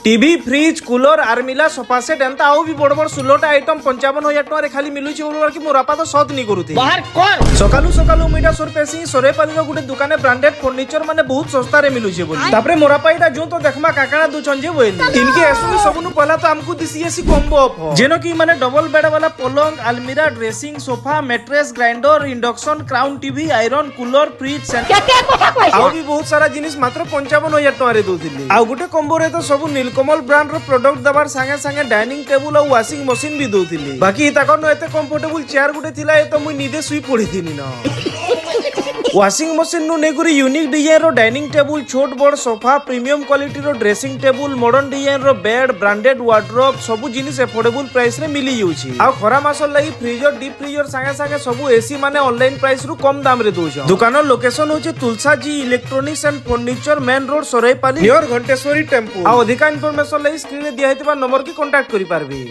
TV fridge cooler आर्मिला sofa set एंता आउ भी बड़ बड़ 16 आइटम 55,000 टका खाली मिलुची बोलबार कि मोर आपा तो सद नी करूथि बाहर कौन सकालू सकालू मुइटा सोर पेसी सोरेपाली रो गुटे दुकाने ब्रांडेड फर्नीचर माने बहुत सस्ता रे मिलुची बोली तापरे मोर आपा इटा जो तो देखमा काकाना दुचन जे बोली तिनके एसु सबनु पहला तो हमकु दिसीएसी कॉम्बो ऑफ जेनो कि माने डबल बेड वाला पलंग अलमीरा dressing sofa mattress grinder induction crown TV iron cooler fridge आउ भी बहुत सारा जिनिस मात्र 55,000 टका रे दोथिली आ गुटे कॉम्बो रे तो सब नीलकमल ब्रांड रो प्रोडक्ट दबार संगे संगे डाइनिंग टेबल और वॉशिंग मशीन भी दोथिली बाकी ताकर न एते कंफर्टेबल चेयर गुटे थिला ए तो मुई निदे सुई पड़ी थिनी न वॉशिंग मशीन नु नेगुरी यूनिक डिजाइन रो डाइनिंग टेबल छोट बड़ सोफा प्रीमियम क्वालिटी रो ड्रेसिंग टेबल मॉडर्न डिजाइन रो बेड ब्रांडेड वार्डरोब सब जिनिस एफोर्डेबल प्राइस रे मिली जाउची आ खरा मास लगी फ्रीजर डीप फ्रीजर संगे संगे सब एसी माने ऑनलाइन प्राइस रु कम दाम रे दोछ दुकान लोकेशन होची Tulsa ji electronics and furniture main road Sorepali near Ghanteswari temple आ अधिक इन्फॉर्मेशन लगी स्क्रीन रे दिया हेतबा नंबर की कांटेक्ट करि पारबे।